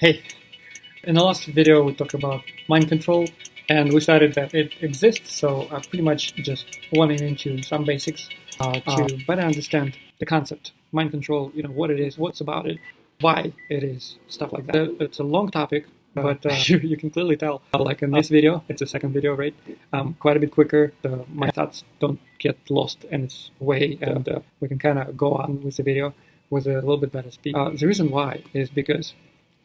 Hey, in the last video we talked about mind control and we started that it exists, so I pretty much just went into some basics to better understand the concept. Mind control, what it is, what's about it, why it is, stuff like that. It's a long topic, but you can clearly tell, like in this video, it's the second video, right? Quite a bit quicker. My thoughts don't get lost in its way, and we can kind of go on with the video with a little bit better speed. The reason why is because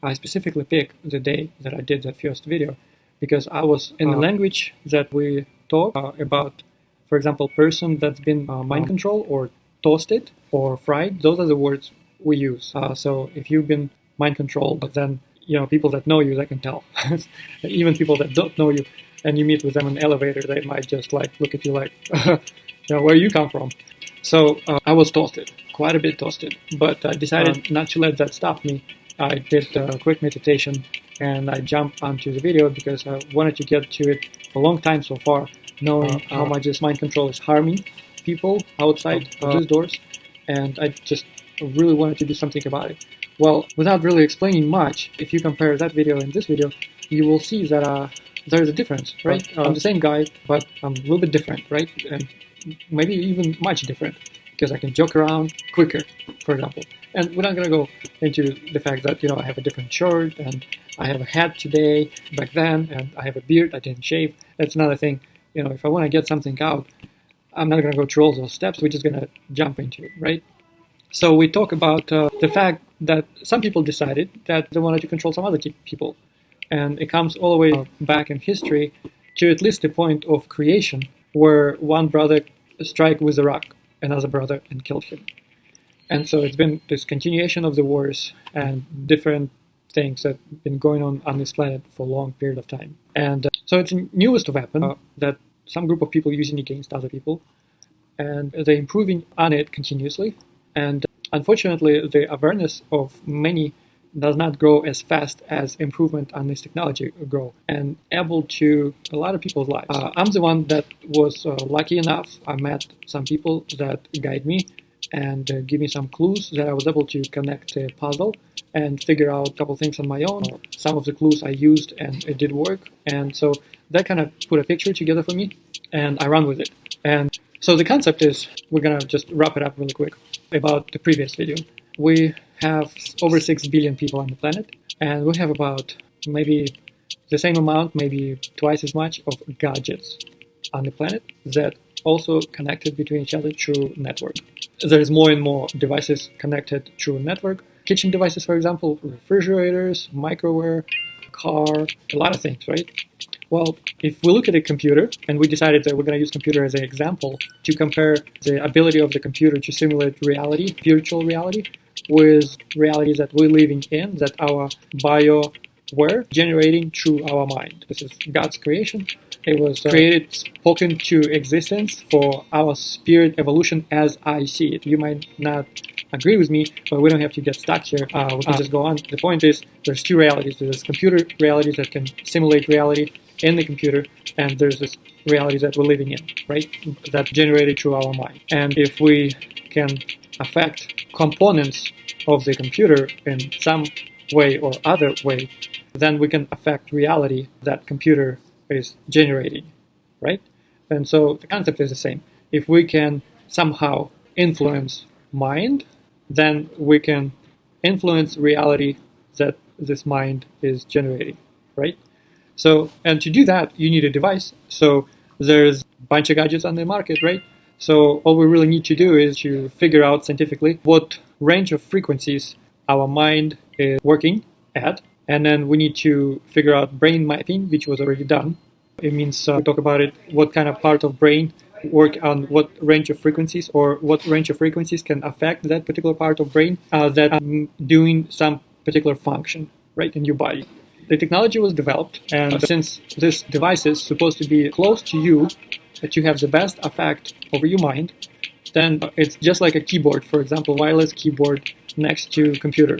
I specifically picked the day that I did that first video because I was in the language that we talk about, for example, person that's been mind controlled or toasted or fried. Those are the words we use. So if you've been mind controlled, then people that know you, they can tell. Even people that don't know you and you meet with them in an elevator, they might just like look at you like, where you come from. So I was toasted, quite a bit toasted, but I decided not to let that stop me. I did a quick meditation and I jumped onto the video because I wanted to get to it for a long time so far, knowing how much this mind control is harming people outside of these doors, and I just really wanted to do something about it. Well, without really explaining much, if you compare that video and this video, you will see that there's a difference, right? I'm the same guy, but I'm a little bit different, right? And maybe even much different, because I can joke around quicker, for example. And we're not going to go into the fact that, I have a different shirt, and I have a hat today, back then, and I have a beard, I didn't shave. That's another thing. If I want to get something out, I'm not going to go through all those steps, we're just going to jump into it, right? So we talk about the fact that some people decided that they wanted to control some other people. And it comes all the way back in history to at least the point of creation, where one brother struck with a rock another brother and killed him. And so it's been this continuation of the wars and different things that have been going on this planet for a long period of time. And so it's the newest weapon that some group of people using against other people, and they're improving on it continuously. And unfortunately, the awareness of many does not grow as fast as improvement on this technology grow, and able to a lot of people's lives. I'm the one that was lucky enough. I met some people that guide me and give me some clues that I was able to connect a puzzle and figure out a couple things on my own. Some of the clues I used and it did work, and so that kind of put a picture together for me, and I run with it. And so the concept is, we're gonna just wrap it up really quick about the previous video. We have over 6 billion people on the planet, and we have about maybe the same amount, maybe twice as much of gadgets on the planet that also connected between each other through network. There's more and more devices connected through network. Kitchen devices, for example, refrigerators, microwave, car, a lot of things, right? Well, if we look at a computer, and we decided that we're going to use computer as an example to compare the ability of the computer to simulate reality, virtual reality, with realities that we're living in, that our bio were generating through our mind. This is God's creation. It was created, spoken to existence for our spirit evolution as I see it. You might not agree with me, but we don't have to get stuck here. We can just go on. The point is, there's two realities. There's computer realities that can simulate reality in the computer, and there's this reality that we're living in, right? That's generated through our mind. And if we can affect components of the computer in some way or other way, then we can affect reality that computer is generating, right? And so the concept is the same. If we can somehow influence mind, then we can influence reality that this mind is generating, right? So, and to do that, you need a device. So there's a bunch of gadgets on the market, right? So all we really need to do is to figure out scientifically what range of frequencies our mind is working at. And then we need to figure out brain mapping, which was already done. It means we talk about it, what kind of part of brain work on what range of frequencies, or what range of frequencies can affect that particular part of brain that doing some particular function, right, in your body. The technology was developed, and since this device is supposed to be close to you, that you have the best effect over your mind, then it's just like a keyboard, for example, wireless keyboard next to computer.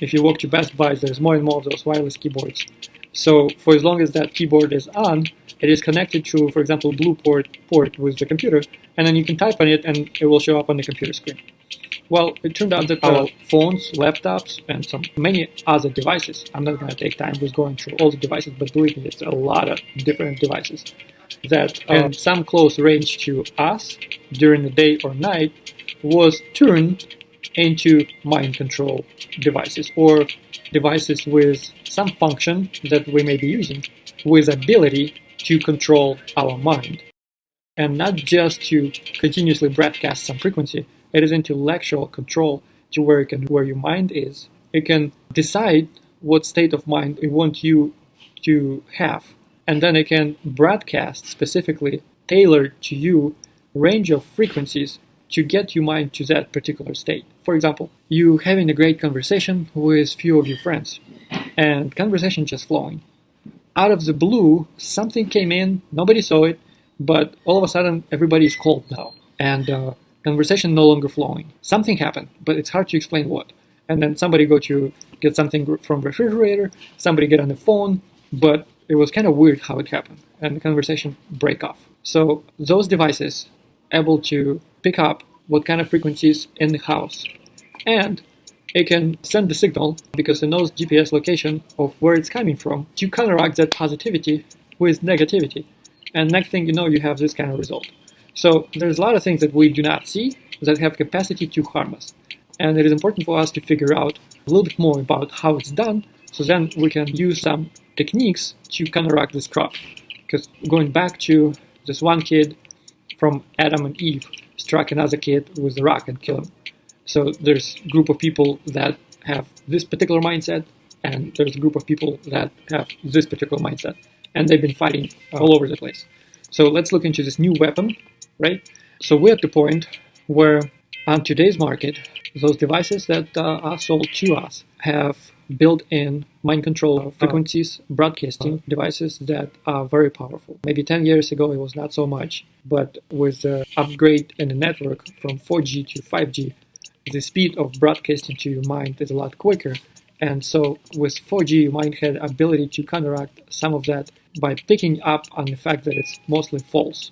If you walk to Best Buy, there's more and more of those wireless keyboards. So for as long as that keyboard is on, it is connected to, for example, blue port with the computer, and then you can type on it and it will show up on the computer screen. Well, it turned out that our phones, laptops, and some many other devices, I'm not going to take time with going through all the devices, but believe me, it's a lot of different devices that in some close range to us during the day or night was turned into mind control devices, or devices with some function that we may be using with ability to control our mind. And not just to continuously broadcast some frequency, it is intellectual control to where your mind is. It can decide what state of mind it wants you to have, and then it can broadcast specifically tailored to you range of frequencies to get your mind to that particular state. For example, you having a great conversation with few of your friends, and conversation just flowing. Out of the blue, something came in, nobody saw it, but all of a sudden everybody is cold now, and conversation no longer flowing. Something happened, but it's hard to explain what. And then somebody go to get something from refrigerator, somebody get on the phone, but it was kind of weird how it happened, and the conversation break off. So those devices able to pick up what kind of frequencies in the house, and it can send the signal because it knows GPS location of where it's coming from to counteract that positivity with negativity. And next thing you know, you have this kind of result. So there's a lot of things that we do not see that have capacity to harm us. And it is important for us to figure out a little bit more about how it's done, so then we can use some techniques to counteract this crop. Because going back to this one kid from Adam and Eve struck another kid with a rock and killed him. So there's a group of people that have this particular mindset, and there's a group of people that have this particular mindset. And they've been fighting all over the place. So let's look into this new weapon, right? So we're at the point where on today's market, those devices that are sold to us have built-in mind control frequencies, broadcasting devices that are very powerful. Maybe 10 years ago it was not so much, but with the upgrade in the network from 4G to 5G, the speed of broadcasting to your mind is a lot quicker. And so with 4G, your mind had ability to counteract some of that by picking up on the fact that it's mostly false.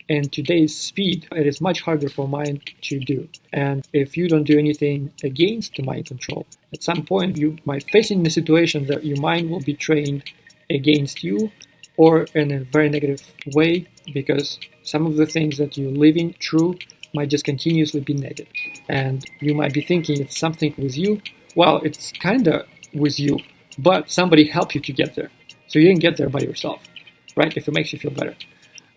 In today's speed, it is much harder for mind to do. And if you don't do anything against the mind control, at some point you might face in a situation that your mind will be trained against you or in a very negative way, because some of the things that you're living true might just continuously be negative. And you might be thinking it's something with you. Well, it's kind of with you, but somebody helped you to get there. So you didn't get there by yourself, right? If it makes you feel better.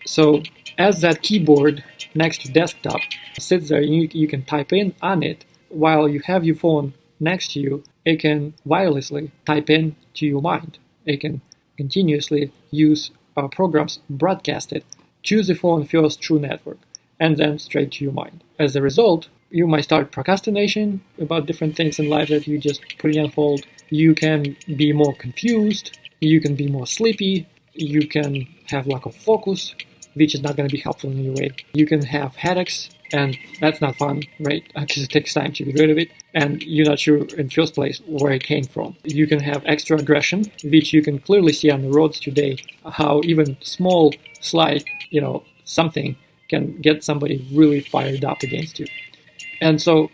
So as that keyboard next to desktop sits there, you can type in on it while you have your phone next to you. It can wirelessly type in to your mind. It can continuously use programs broadcasted to the phone first through network and then straight to your mind. As a result, you might start procrastination about different things in life that you just put on hold. You can be more confused. You can be more sleepy. You can have lack of focus, which is not going to be helpful in any way. You can have headaches, and that's not fun, right? Because it takes time to get rid of it, and you're not sure in the first place where it came from. You can have extra aggression, which you can clearly see on the roads today, how even small, slight, something can get somebody really fired up against you. And so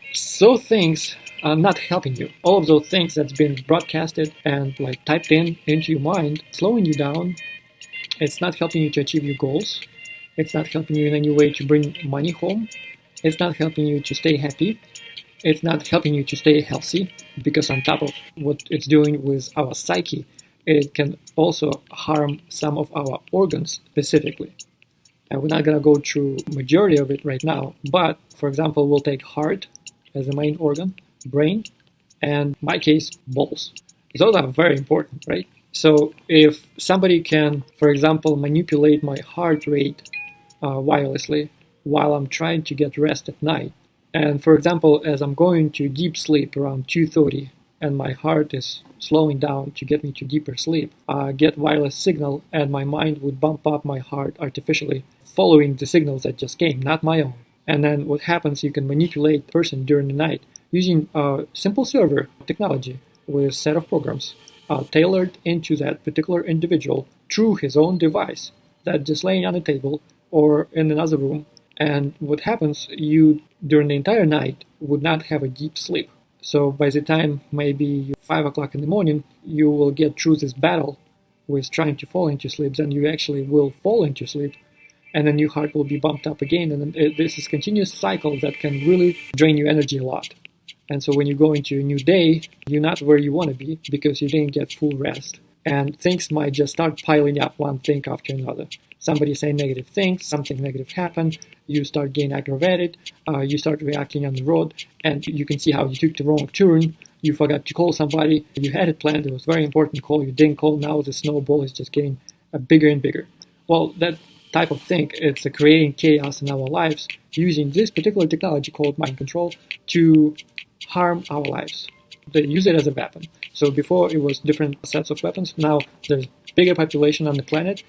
things are not helping you. All of those things that's been broadcasted and typed into your mind, slowing you down. It's not helping you to achieve your goals. It's not helping you in any way to bring money home. It's not helping you to stay happy. It's not helping you to stay healthy, because on top of what it's doing with our psyche, it can also harm some of our organs specifically. And we're not going to go through majority of it right now, but for example, we'll take heart as the main organ, brain, and in my case, balls. Those are very important, right? So if somebody can, for example, manipulate my heart rate wirelessly while I'm trying to get rest at night, and for example, as I'm going to deep sleep around 2:30 and my heart is slowing down to get me to deeper sleep, I get wireless signal and my mind would bump up my heart artificially, following the signals that just came, not my own. And then what happens, you can manipulate the person during the night using a simple server technology with a set of programs tailored into that particular individual through his own device that just laying on a table or in another room. And what happens, you during the entire night would not have a deep sleep. So by the time maybe 5 o'clock in the morning, you will get through this battle with trying to fall into sleep, then you actually will fall into sleep, and then your heart will be bumped up again. And this is a continuous cycle that can really drain your energy a lot. And so when you go into a new day, you're not where you want to be because you didn't get full rest. And things might just start piling up, one thing after another. Somebody say negative things, something negative happened, you start getting aggravated, you start reacting on the road, and you can see how you took the wrong turn, you forgot to call somebody, you had it planned, it was very important to call, you didn't call, now the snowball is just getting bigger and bigger. Well, that type of thing, it's creating chaos in our lives using this particular technology called mind control to harm our lives. They use it as a weapon. So before it was different sets of weapons, now there's bigger population on the planet,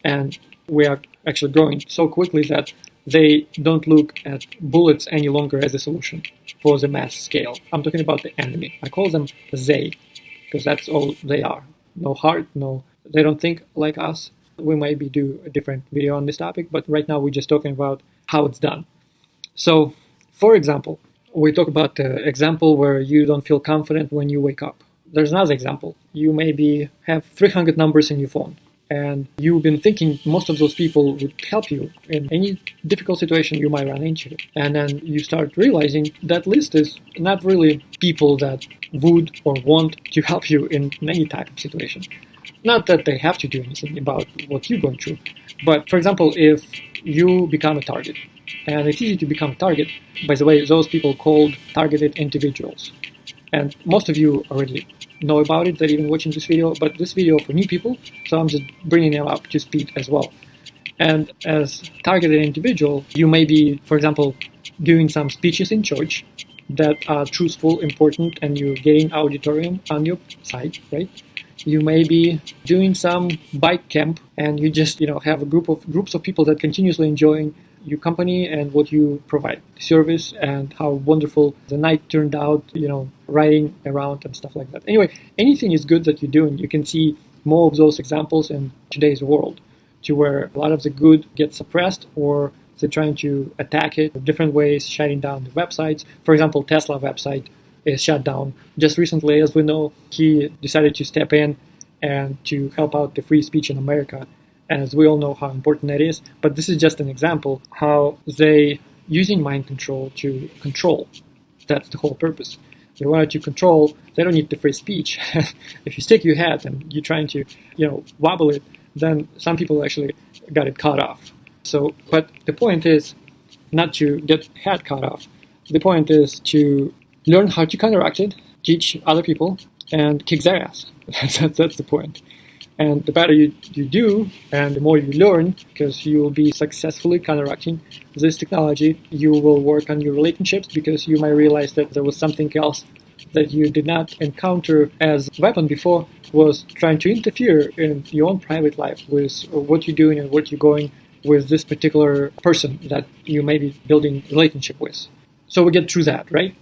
and we are actually growing so quickly that they don't look at bullets any longer as a solution for the mass scale. I'm talking about the enemy. I call them they, because that's all they are. No heart, they don't think like us. We maybe do a different video on this topic, but right now we're just talking about how it's done. So, for example, we talk about the example where you don't feel confident when you wake up. There's another example. You maybe have 300 numbers in your phone, and you've been thinking most of those people would help you in any difficult situation you might run into. And then you start realizing that list is not really people that would or want to help you in any type of situation. Not that they have to do anything about what you're going through, but for example, if you become a target, and it's easy to become a target, by the way, those people called targeted individuals. And most of you already know about it, that even watching this video, but this video for new people, so I'm just bringing them up to speed as well. And as targeted individual, you may be, for example, doing some speeches in church that are truthful, important, and you're getting auditorium on your side, right? You may be doing some bike camp, and you just have a groups of people that continuously enjoying your company and what you provide, service, and how wonderful the night turned out, riding around and stuff like that. Anyway, anything is good that you're doing. You can see more of those examples in today's world, to where a lot of the good gets suppressed, or they're trying to attack it in different ways, shutting down the websites. For example, Tesla website is shut down. Just recently, as we know, he decided to step in and to help out the free speech in America. And as we all know how important that is, but this is just an example how they using mind control to control. That's the whole purpose. They wanted to control. They don't need the free speech. If you stick your head and you're trying to, wobble it, then some people actually got it cut off. So, but the point is not to get head cut off. The point is to learn how to counteract it, teach other people, and kick their ass. That's the point. And the better you do, and the more you learn, because you will be successfully counteracting this technology, you will work on your relationships, because you might realize that there was something else that you did not encounter as a weapon before, was trying to interfere in your own private life with what you're doing and what you're going with this particular person that you may be building a relationship with. So we get through that, right?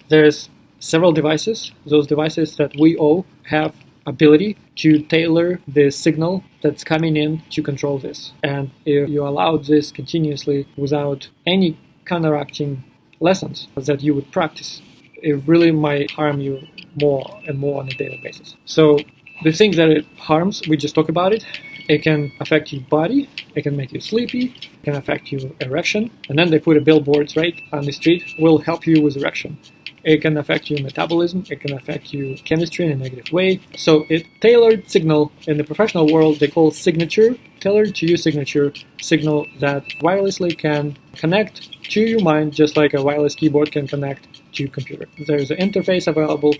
There's several devices. Those devices that we all have ability to tailor the signal that's coming in to control this. And if you allow this continuously without any counteracting lessons that you would practice, it really might harm you more and more on a daily basis. So the things that it harms, we just talked about it. It can affect your body, it can make you sleepy, it can affect your erection, and then they put a billboards right on the street, will help you with erection. It can affect your metabolism, it can affect your chemistry in a negative way. So it tailored signal in the professional world they call signature, tailored to your signature signal that wirelessly can connect to your mind just like a wireless keyboard can connect to your computer. There's an interface available,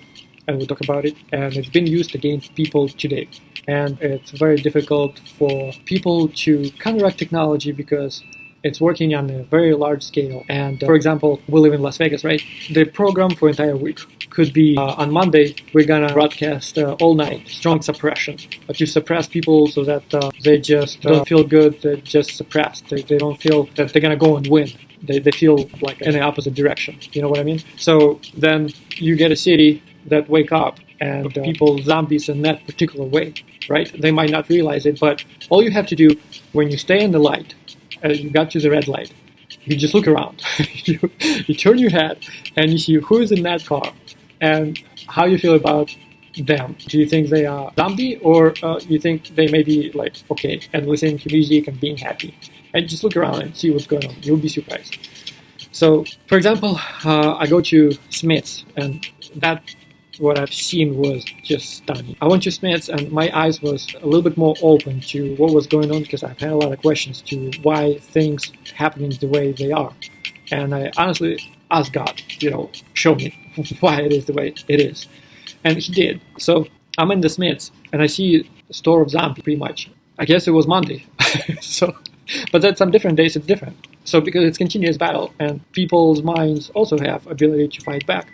and we'll talk about it, and it's been used against people today. And it's very difficult for people to counteract technology because it's working on a very large scale. And for example, we live in Las Vegas, right? The program for entire week could be on Monday, we're gonna broadcast all night, strong suppression, to suppress people so that they just don't feel good, they're just suppressed. They don't feel that they're gonna go and win. They feel like in the opposite direction. You know what I mean? So then you get a city that wake up and people zombies in that particular way, right? They might not realize it, but all you have to do when you stay in the light, you got to the red light, you just look around. you turn your head and you see who is in that car and how you feel about them. Do you think they are zombie, or you think they may be like okay and listening to music and being happy? And just look around and see what's going on. You'll be surprised. So, for example, I go to Smith's, and that what I've seen was just stunning. I went to Smith's, and my eyes was a little bit more open to what was going on, because I've had a lot of questions to why things happening the way they are. And I honestly asked God, show me why it is the way it is. And he did. So I'm in the Smith's, and I see a store of zombies, pretty much. I guess it was Monday. But then some different days it's different. So because it's continuous battle, and people's minds also have ability to fight back.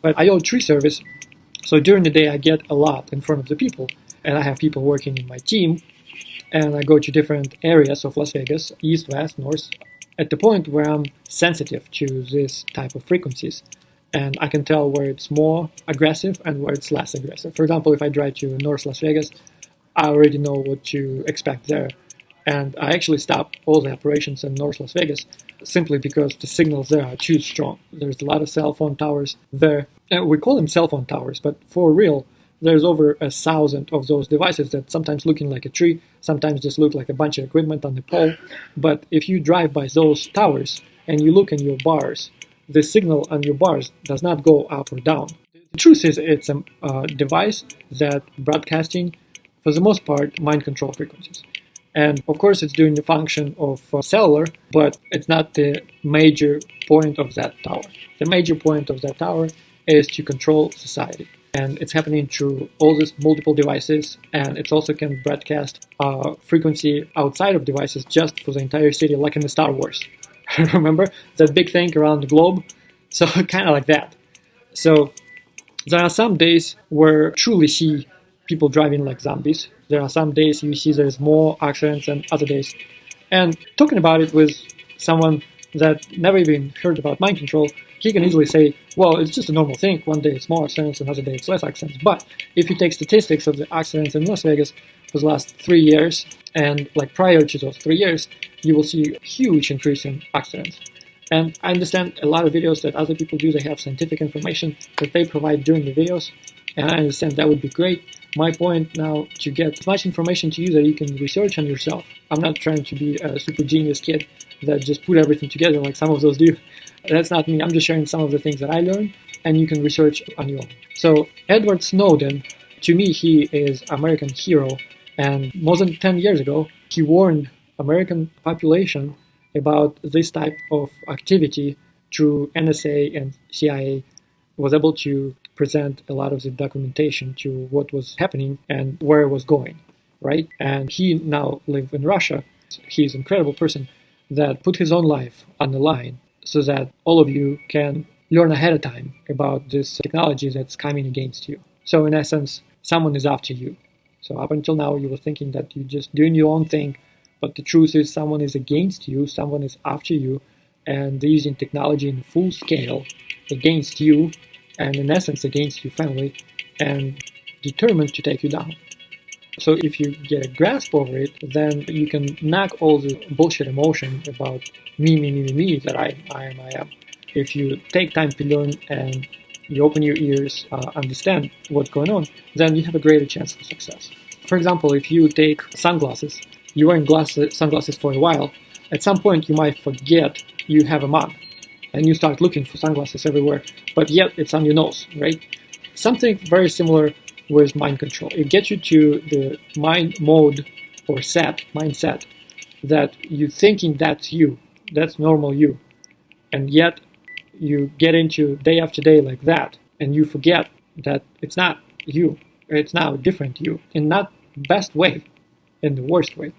But I owe tree service, so during the day I get a lot in front of the people. And I have people working in my team, and I go to different areas of Las Vegas, east, west, north, at the point where I'm sensitive to this type of frequencies. And I can tell where it's more aggressive and where it's less aggressive. For example, if I drive to North Las Vegas, I already know what to expect there. And I actually stop all the operations in North Las Vegas simply because the signals there are too strong. There's a lot of cell phone towers there. And we call them cell phone towers, but for real, there's over 1,000 of those devices that sometimes looking like a tree, sometimes just look like a bunch of equipment on the pole. But if you drive by those towers and you look in your bars, the signal on your bars does not go up or down. The truth is it's a device that broadcasting, for the most part, mind control frequencies. And of course it's doing the function of cellular, but it's not the major point of that tower. The major point of that tower is to control society. And it's happening through all these multiple devices, and it also can broadcast frequency outside of devices just for the entire city, like in the Star Wars. Remember that big thing around the globe? So kind of like that. So there are some days where truly see people driving like zombies. There are some days you see there's more accidents than other days. And talking about it with someone that never even heard about mind control, he can easily say, well, it's just a normal thing. One day it's more accidents, another day it's less accidents. But if you take statistics of the accidents in Las Vegas for the last 3 years, and like prior to those 3 years, you will see a huge increase in accidents. And I understand a lot of videos that other people do, they have scientific information that they provide during the videos, and I understand that would be great. My point now to get as much information to you that you can research on yourself. I'm not trying to be a super genius kid that just put everything together like some of those do. That's not me. I'm just sharing some of the things that I learned, and you can research on your own. So Edward Snowden, to me, he is American hero, and more than 10 years ago, he warned American population about this type of activity through NSA and CIA, was able to present a lot of the documentation to what was happening and where it was going, right? And he now lives in Russia. He's an incredible person that put his own life on the line so that all of you can learn ahead of time about this technology that's coming against you. So in essence, someone is after you. So up until now, you were thinking that you're just doing your own thing, but the truth is someone is against you, someone is after you, and they're using technology in full scale against you, and in essence against your family, and determined to take you down. So if you get a grasp over it, then you can knock all the bullshit emotion about me that I am. If you take time to learn and you open your ears, understand what's going on, then you have a greater chance for success. For example, if you take sunglasses, you're wearing sunglasses for a while, at some point you might forget you have them on, and you start looking for sunglasses everywhere, but yet it's on your nose, right? Something very similar with mind control. It gets you to the mind mode or mindset that you're thinking that's you, that's normal you, and yet you get into day after day like that, and you forget that it's not you, it's now a different you, in not best way, in the worst way.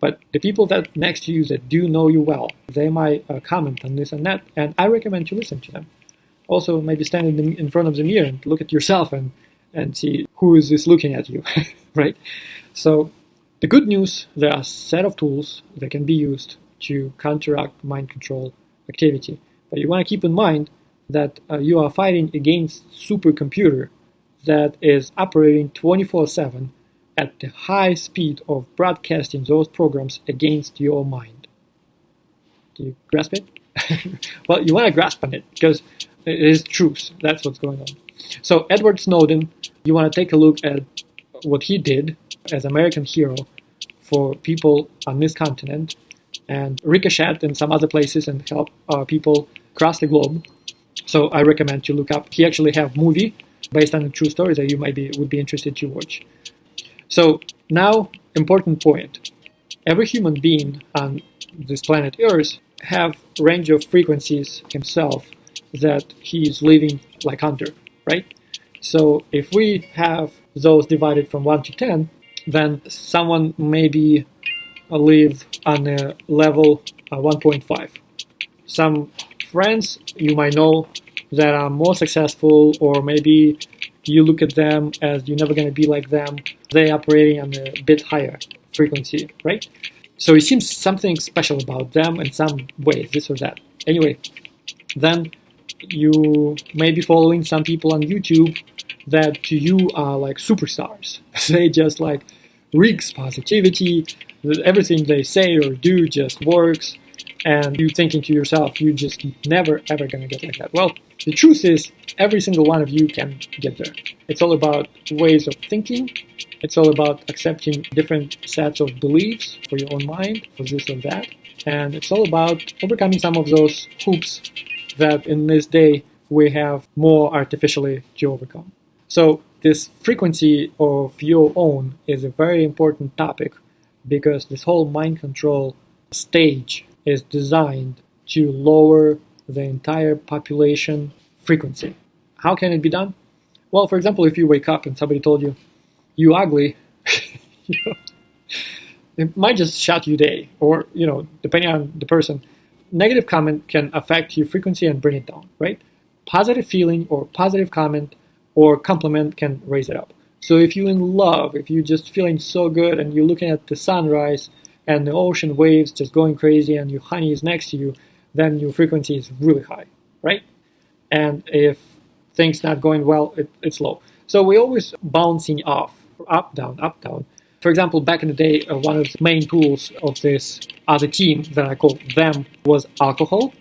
But the people that next to you that do know you well, they might comment on this and that, and I recommend you listen to them. Also, maybe stand in front of the mirror and look at yourself and see who is this looking at you, right? So the good news, there are a set of tools that can be used to counteract mind control activity. But you want to keep in mind that you are fighting against supercomputer that is operating 24/7 at the high speed of broadcasting those programs against your mind. Do you grasp it? Well, you want to grasp on it because it is truth. That's what's going on. So Edward Snowden, you want to take a look at what he did as American hero for people on this continent and ricochet in some other places and help people across the globe. So I recommend you look up. He actually have movie based on a true story that you would be interested to watch. So now, important point. Every human being on this planet Earth have range of frequencies himself that he is living like under, right? So if we have those divided from 1 to 10, then someone maybe live on a level 1.5. Some friends you might know that are more successful, or maybe you look at them as you're never going to be like them. They're operating on a bit higher frequency, right? So it seems something special about them in some ways, this or that. Anyway, then you may be following some people on YouTube that to you are like superstars. They just like reeks positivity. Everything they say or do just works. And you thinking to yourself, you just never ever gonna get like that. Well, the truth is, every single one of you can get there. It's all about ways of thinking. It's all about accepting different sets of beliefs for your own mind, for this or that. And it's all about overcoming some of those hoops that in this day we have more artificially to overcome. So this frequency of your own is a very important topic because this whole mind control stage is designed to lower the entire population frequency. How can it be done? Well, for example, if you wake up and somebody told you, you ugly, you know, it might just shut you day, or, you know, depending on the person, negative comment can affect your frequency and bring it down, right? Positive feeling or positive comment or compliment can raise it up. So if you're in love, if you're just feeling so good and you're looking at the sunrise and the ocean waves just going crazy and your honey is next to you, then your frequency is really high, right? And if things not going well, it's low. So we're always bouncing off, up, down, up, down. For example, back in the day, one of the main tools of this other team that I called them was alcohol.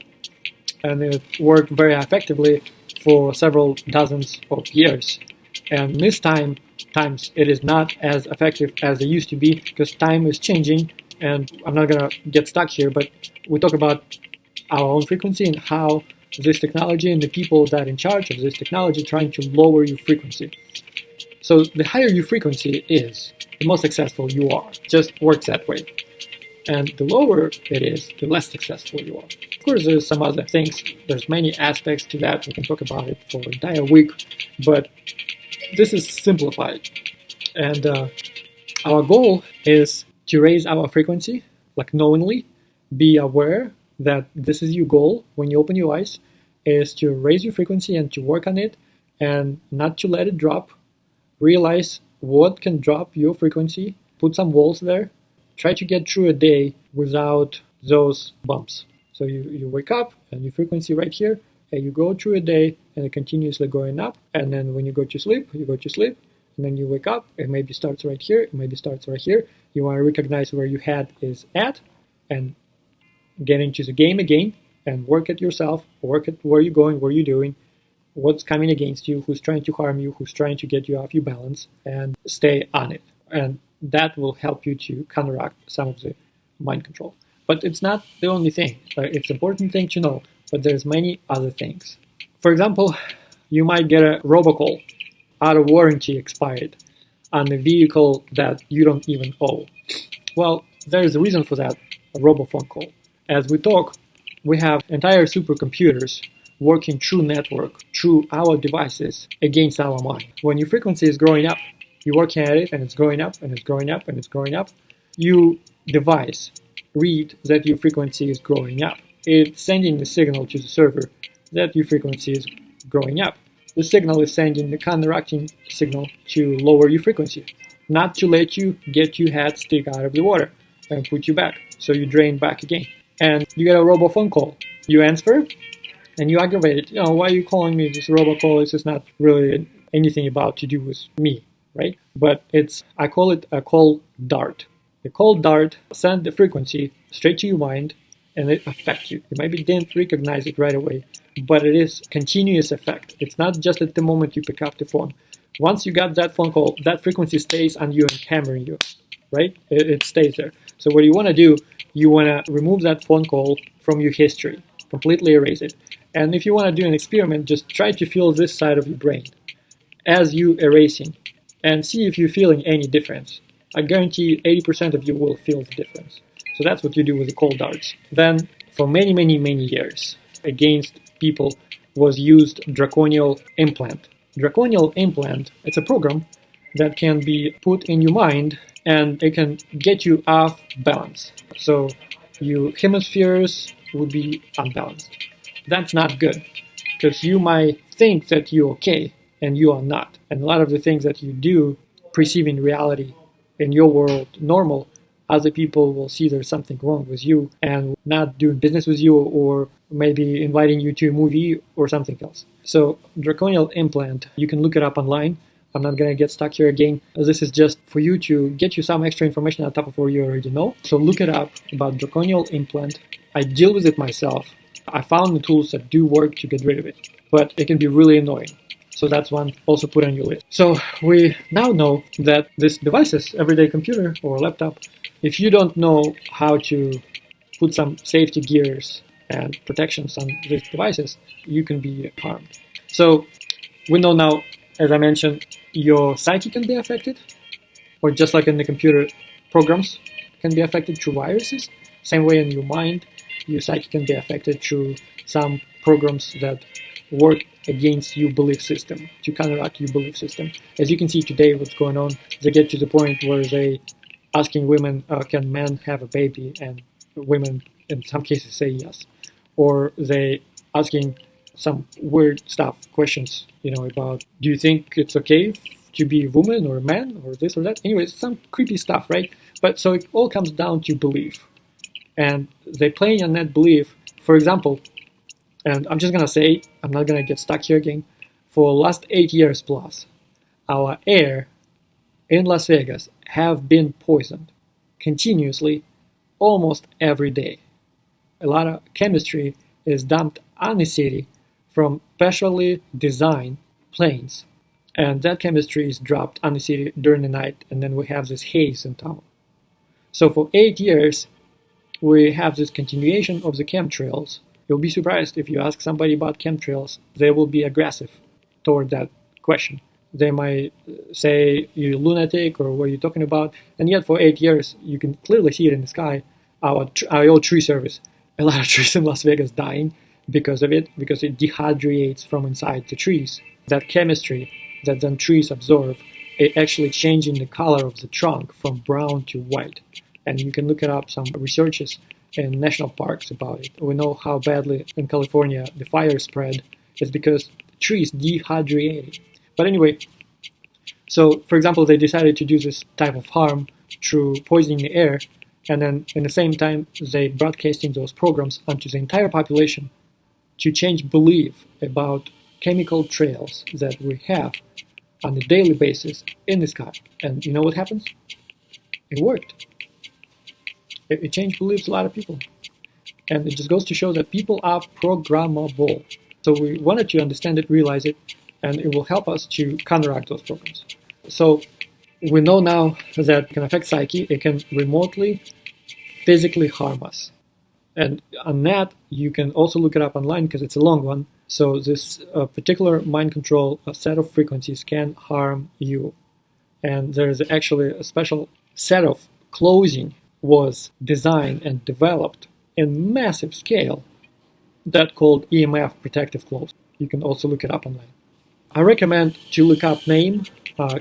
And it worked very effectively for several dozens of years. And this times it is not as effective as it used to be because time is changing. And I'm not going to get stuck here, but we talk about our own frequency and how this technology and the people that are in charge of this technology trying to lower your frequency. So the higher your frequency is, the more successful you are. It just works that way. And the lower it is, the less successful you are. Of course, there's some other things. There's many aspects to that. We can talk about it for an entire week. But this is simplified. And our goal is to raise our frequency, like knowingly, be aware that this is your goal when you open your eyes, is to raise your frequency and to work on it and not to let it drop. Realize what can drop your frequency, put some walls there, try to get through a day without those bumps. So you wake up and your frequency right here, and you go through a day and it continuously going up. And then when you go to sleep, and then you wake up, it maybe starts right here, it maybe starts right here. You want to recognize where your head is at and get into the game again and work at yourself, work at where you're going, what you're doing, what's coming against you, who's trying to harm you, who's trying to get you off your balance, and stay on it. And that will help you to counteract some of the mind control. But it's not the only thing. It's an important thing to know, but there's many other things. For example, you might get a robocall out of warranty expired on a vehicle that you don't even own. Well, there is a reason for that, a robophone call. As we talk, we have entire supercomputers working through network, through our devices, against our mind. When your frequency is growing up, you're working at it and it's growing up and it's growing up and it's growing up, your device read that your frequency is growing up. It's sending the signal to the server that your frequency is growing up. The signal is sending the counteracting signal to lower your frequency, not to let you get your head stick out of the water and put you back, so you drain back again. And you get a robophone call. You answer, and you aggravate it. You know, why are you calling me? This robocall is just not really anything about to do with me, right? But I call it a call dart. The call dart sends the frequency straight to your mind, and it affects you. You maybe didn't recognize it right away, but it is continuous effect. It's not just at the moment you pick up the phone. Once you got that phone call, that frequency stays on you and hammering you, right? It stays there. So what you want to do, you want to remove that phone call from your history, completely erase it. And if you want to do an experiment, just try to feel this side of your brain as you erasing and see if you're feeling any difference. I guarantee 80% of you will feel the difference. So that's what you do with the cold darts. Then for many, many, many years against people was used draconial implant. Draconial implant, it's a program that can be put in your mind and it can get you off balance. So your hemispheres would be unbalanced. That's not good because you might think that you're okay and you are not. And a lot of the things that you do perceiving reality in your world normal, other people will see there's something wrong with you and not doing business with you or maybe inviting you to a movie or something else. So draconial implant, you can look it up online. I'm not going to get stuck here again. This is just for you to get you some extra information on top of what you already know. So look it up about draconial implant. I deal with it myself. I found the tools that do work to get rid of it, but it can be really annoying. So that's one also put on your list. So we now know that these devices, everyday computer or laptop, if you don't know how to put some safety gears and protections on these devices, you can be harmed. So we know now, as I mentioned, your psyche can be affected, or just like in the computer, programs can be affected through viruses. Same way in your mind, your psyche can be affected through some programs that work against your belief system, to counteract your belief system. As you can see today, what's going on, they get to the point where they asking women, can men have a baby? And women, in some cases, say yes. Or they asking some weird stuff, questions, about, do you think it's okay to be a woman or a man or this or that? Anyways, some creepy stuff, right? But so it all comes down to belief. And they play on that belief. For example, and I'm just going to say, I'm not going to get stuck here again, for the last 8 years plus, our air in Las Vegas have been poisoned continuously almost every day. A lot of chemistry is dumped on the city from specially designed planes, and that chemistry is dropped on the city during the night, and then we have this haze in town. So for 8 years, we have this continuation of the chemtrails. You'll be surprised if you ask somebody about chemtrails, they will be aggressive toward that question. They might say, you're lunatic, or what are you talking about? And yet for 8 years, you can clearly see it in the sky. Our old tree service, a lot of trees in Las Vegas dying because of it, because it dehydrates from inside the trees. That chemistry that then trees absorb, it actually changing the color of the trunk from brown to white. And you can look it up, some researches in national parks about it. We know how badly in California the fire spread is because trees dehydrated. But anyway, so for example, they decided to do this type of harm through poisoning the air, and then in the same time they broadcasting those programs onto the entire population to change belief about chemical trails that we have on a daily basis in the sky. And you know what happens? It worked. It changed beliefs a lot of people. And it just goes to show that people are programmable. So we wanted to understand it, realize it, and it will help us to counteract those programs. So we know now that it can affect psyche, it can remotely, physically harm us. And on that, you can also look it up online because it's a long one. So this particular mind control set of frequencies can harm you. And there's actually a special set of clothing was designed and developed in massive scale that called EMF protective clothes. You can also look it up online. I recommend to look up name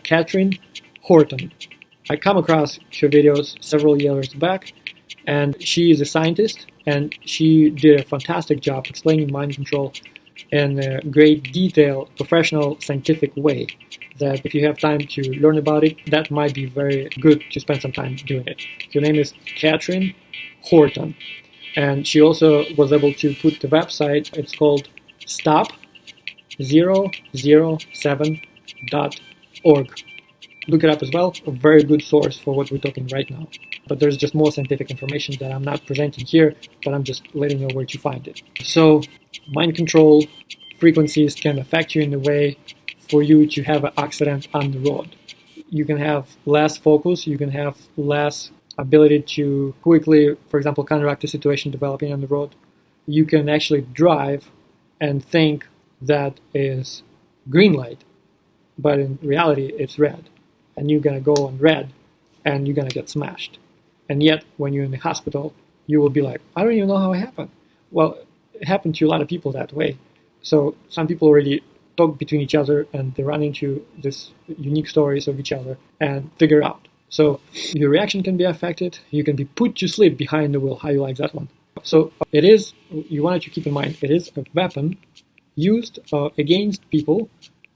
Katherine Horton. I come across her videos several years back, and she is a scientist, and she did a fantastic job explaining mind control in a great detail, professional, scientific way that if you have time to learn about it, that might be very good to spend some time doing it. Her name is Katherine Horton, and she also was able to put the website, it's called stop007.org. look it up as well. A very good source for what we're talking right now. But there's just more scientific information that I'm not presenting here, but I'm just letting you know where to find it. So mind control frequencies can affect you in a way for you to have an accident on the road. You can have less focus, you can have less ability to quickly, for example, counteract a situation developing on the road. You can actually drive and think that is green light, but in reality it's red, and you're gonna go on red and you're gonna get smashed. And yet when you're in the hospital, you will be like, I don't even know how it happened. Well, it happened to a lot of people that way. So some people already talk between each other and they run into this unique stories of each other and figure out. So your reaction can be affected. You can be put to sleep behind the wheel. How you like that one? So it is, you wanted to keep in mind, it is a weapon used against people,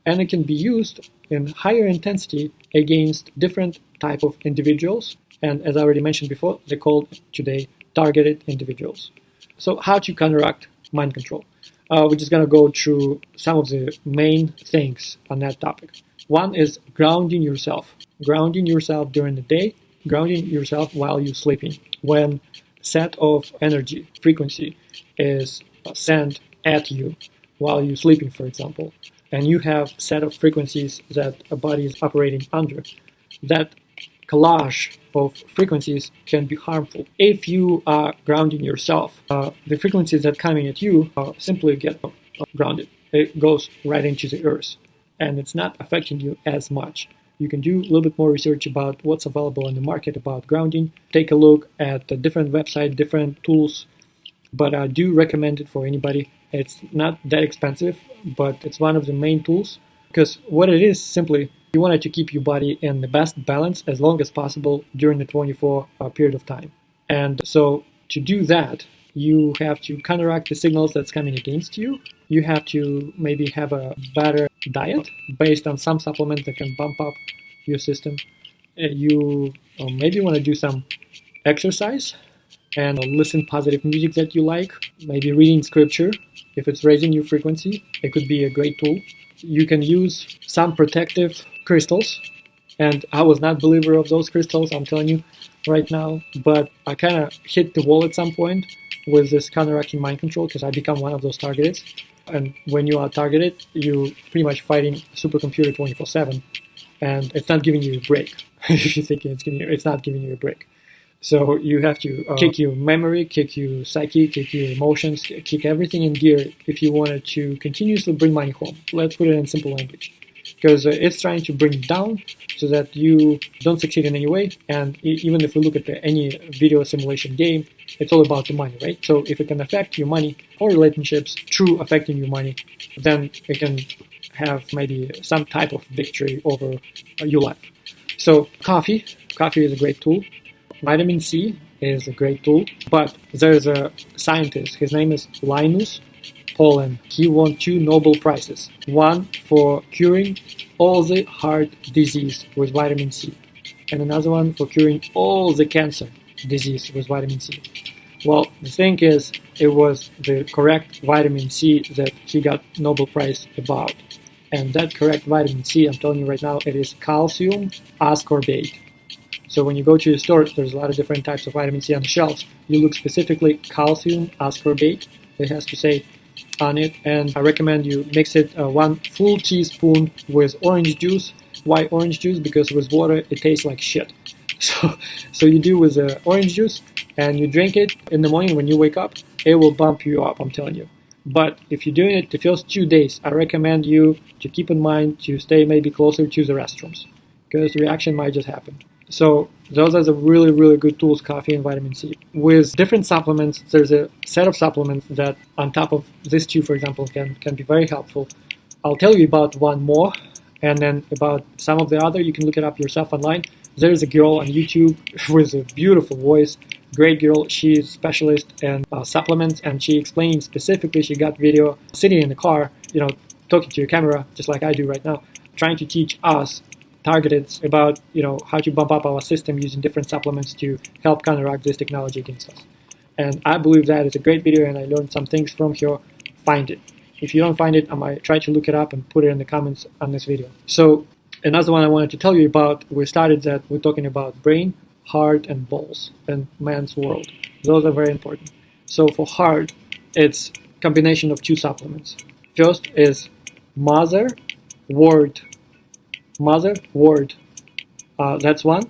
and it can be used in higher intensity against different type of individuals. And as I already mentioned before, they're called today targeted individuals. So how to counteract mind control? We're just going to go through some of the main things on that topic. One is grounding yourself. Grounding yourself during the day, grounding yourself while you're sleeping. When set of energy, frequency, is sent at you while you're sleeping, for example, and you have set of frequencies that a body is operating under, that collage of frequencies can be harmful. If you are grounding yourself, the frequencies that coming at you simply get grounded. It goes right into the earth, and it's not affecting you as much. You can do a little bit more research about what's available in the market about grounding. Take a look at the different websites, different tools, but I do recommend it for anybody. It's not that expensive, but it's one of the main tools, because what it is simply, you want to keep your body in the best balance as long as possible during the 24-hour period of time. And so to do that, you have to counteract the signals that's coming against you. You have to maybe have a better diet based on some supplements that can bump up your system. You maybe want to do some exercise and listen positive music that you like. Maybe reading scripture. If it's raising your frequency, it could be a great tool. You can use some protective crystals, and I was not a believer of those crystals, I'm telling you right now, but I kind of hit the wall at some point with this counteracting mind control, because I become one of those targeted. And when you are targeted, you're pretty much fighting a supercomputer 24/7, and it's not giving you a break. If you're thinking it's not giving you a break. So you have to kick your memory, kick your psyche, kick your emotions, kick everything in gear if you wanted to continuously bring money home. Let's put it in simple language. Because it's trying to bring it down so that you don't succeed in any way. And even if we look at any video simulation game, it's all about the money, right? So if it can affect your money or relationships through affecting your money, then it can have maybe some type of victory over your life. So coffee is a great tool. Vitamin C is a great tool, but there's a scientist, his name is Linus Pauling. He won 2 Nobel Prizes, one for curing all the heart disease with vitamin C, and another one for curing all the cancer disease with vitamin C. Well, the thing is, it was the correct vitamin C that he got Nobel Prize about. And that correct vitamin C, I'm telling you right now, it is calcium ascorbate. So when you go to the store, there's a lot of different types of vitamin C on the shelves. You look specifically calcium ascorbate, it has to say on it, and I recommend you mix it 1 full teaspoon with orange juice. Why orange juice? Because with water it tastes like shit. So you do with orange juice, and you drink it in the morning when you wake up. It will bump you up, I'm telling you. But if you're doing it the first 2 days, I recommend you to keep in mind to stay maybe closer to the restrooms, because the reaction might just happen. So those are the really, really good tools, coffee and vitamin C. With different supplements, there's a set of supplements that on top of these 2, for example, can be very helpful. I'll tell you about one more, and then about some of the other, you can look it up yourself online. There's a girl on YouTube with a beautiful voice, great girl. She's a specialist in supplements, and she explained specifically, she got video sitting in the car, talking to your camera, just like I do right now, trying to teach us targeted about how to bump up our system using different supplements to help counteract this technology against us. And I believe that is a great video, and I learned some things from here. Find it. If you don't find it, I might try to look it up and put it in the comments on this video. So Another one I wanted to tell you about, we started that we're talking about brain, heart, and balls, and man's world. Those are very important. So for heart, it's combination of two supplements. First is Mother Word. Mother Word. That's one.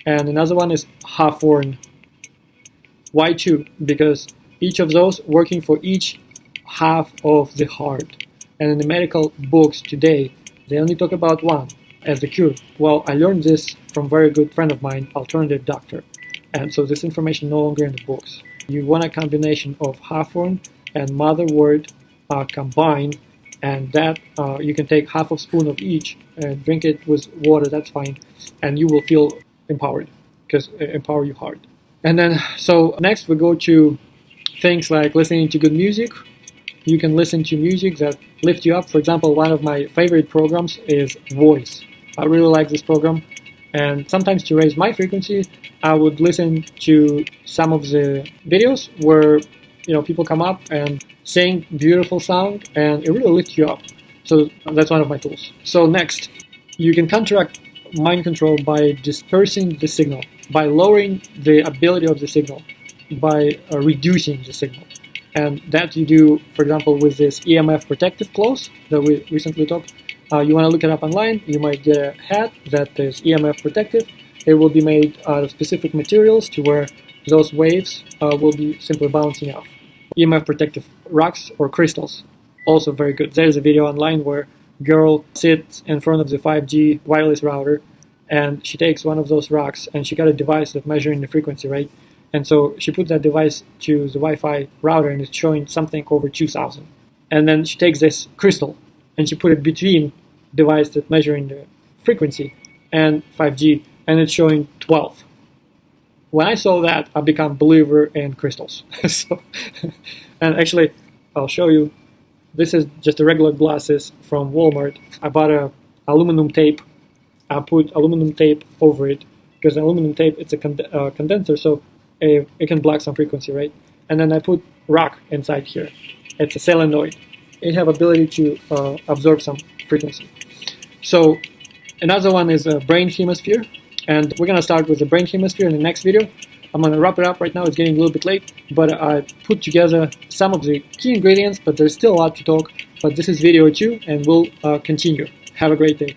And another one is Hawthorne. Why two? Because each of those working for each half of the heart. And in the medical books today, they only talk about one as the cure. Well, I learned this from a very good friend of mine, alternative doctor. And so this information no longer in the books. You want a combination of Hawthorne and Mother Word combined, and that you can take half a spoon of each and drink it with water, that's fine, and you will feel empowered, because empower your heart. And then, so next we go to things like listening to good music. You can listen to music that lift you up. For example, one of my favorite programs is Voice. I really like this program, and sometimes to raise my frequency, I would listen to some of the videos where people come up and sing beautiful sound, and it really lifts you up. So that's one of my tools. So next, you can counteract mind control by dispersing the signal, by lowering the ability of the signal, by reducing the signal. And that you do, for example, with this EMF protective cloth that we recently talked. You want to look it up online. You might get a hat that is EMF protective. It will be made out of specific materials to where those waves will be simply bouncing off. EMF protective rocks or crystals, also very good. There is a video online where a girl sits in front of the 5G wireless router, and she takes one of those rocks, and she got a device that's measuring the frequency, right? And so she put that device to the Wi-Fi router, and it's showing something over 2,000. And then she takes this crystal, and she put it between device that's measuring the frequency and 5G, and it's showing 12. When I saw that, I became a believer in crystals. And actually, I'll show you. This is just a regular glasses from Walmart. I bought a aluminum tape. I put aluminum tape over it because aluminum tape, it's a condenser, so it can block some frequency, right? And then I put rock inside here. It's a solenoid. It have ability to absorb some frequency. So another one is a brain hemisphere. And we're going to start with the brain hemisphere in the next video. I'm going to wrap it up right now. It's getting a little bit late, but I put together some of the key ingredients, but there's still a lot to talk. But this is video 2, and we'll continue. Have a great day.